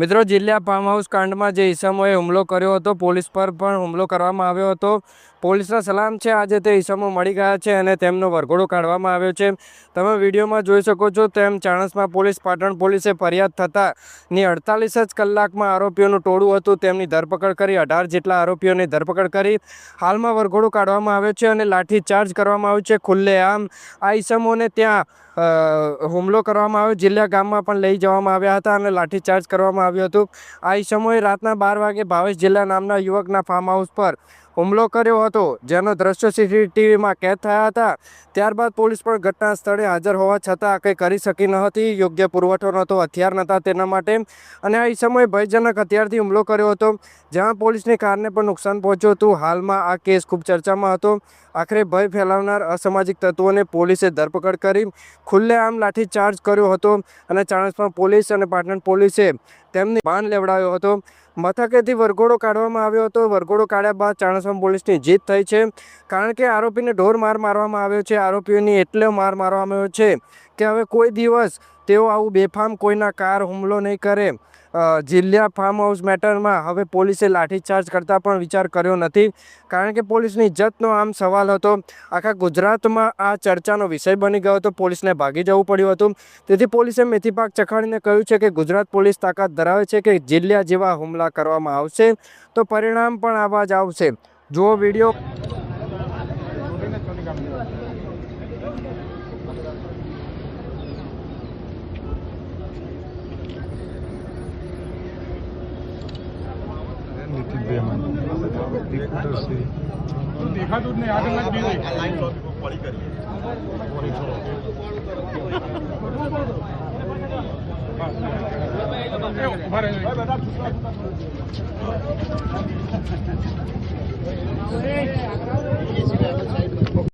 મિત્રો, જિલ્લા farm house કાંડમાં જે ઈસમોએ હુમલો કર્યો હતો, પોલીસ પર પણ હુમલો કરવામાં આવ્યો હતો. પોલીસના સલામ છે. આજે તે ઈસમો મળી ગયા છે અને તેમનો વરઘોડો કાઢવામાં આવ્યો છે. તમે વિડીયોમાં જોઈ શકો છો તેમ ચાણસ્મા પોલીસ, પાટણ પોલીસે ફરિયાદ થતાની 48 જ કલાકમાં આરોપીઓનું ટોળું હતું તેમની ધરપકડ કરી 18 જેટલા આરોપીઓની ધરપકડ કરી હાલમાં વરઘોડો કાઢવામાં આવ્યો છે અને લાઠીચાર્જ કરવામાં આવ્યો છે ખુલ્લેઆમ. આ ઈસમોને ત્યાં હુમલો કરવામાં આવ્યો, જિલ્લા ગામમાં પણ લઈ જવામાં આવ્યા હતા અને લાઠીચાર્જ કરવામાં આવ્યું હતું. આ ઈસમોએ રાતના 12 વાગે ભાવેશ જિલ્લા નામના યુવકના ફાર્મ હાઉસ પર હુમલો કર્યો હતો, જેનો દ્રશ્ય સીસીટીવીમાં કેદ થયા હતા. ત્યારબાદ પોલીસ પણ ઘટના સ્થળે હાજર હોવા છતાં કંઈ કરી શકી ન હતી. યોગ્ય પુરવઠો નહોતો, હથિયાર નહોતા તેના માટે, અને આ ઈસમોએ ભયજનક હથિયારથી હુમલો કર્યો હતો, જ્યાં પોલીસની કારને પણ નુકસાન પહોંચ્યું હતું. હાલમાં આ કેસ ખૂબ ચર્ચામાં હતો. આખરે ભય ફેલાવનાર અસામાજિક તત્વોને પોલીસે ધરપકડ કરી ખુલ્લેઆમ લાઠીચાર્જ કર્યો હતો અને ચાણસ્મા પોલીસ અને પાટણ પોલીસે તેમની ભાન લેવડાવ્યો હતો. મથકેથી વરઘોડો કાઢવામાં આવ્યો હતો. વરઘોડો કાઢ્યા બાદ ચાણસ્મા પોલીસની જીત થઈ છે, કારણ કે આરોપીને ઢોર માર મારવામાં આવ્યો છે. આરોપીઓની એટલો માર મારવામાં આવ્યો છે કે હવે કોઈ દિવસ તેઓ આવું બેફામ કોઈના કાર હુમલો નહીં કરે. જિલ્લા ફાર્મ હાઉસ મેટરમાં હવે પોલીસે લાઠીચાર્જ કરતાં પણ વિચાર કર્યો નથી, કારણ કે પોલીસની ઇજ્જતનો આમ સવાલ હતો. આખા ગુજરાતમાં આ ચર્ચાનો વિષય બની ગયો હતો. પોલીસને ભાગી જવું પડ્યું હતું. તેથી પોલીસે મેથીપાક ચખાડીને કહ્યું છે કે ગુજરાત પોલીસ તાકાત ધરાવે છે કે જિલ્લા જેવા હુમલા કરવામાં આવશે તો પરિણામ પણ આવા જ આવશે. જુઓ વિડીયો. देखा तो नहीं आगे मत लाइन पड़ी करिए उभा रहे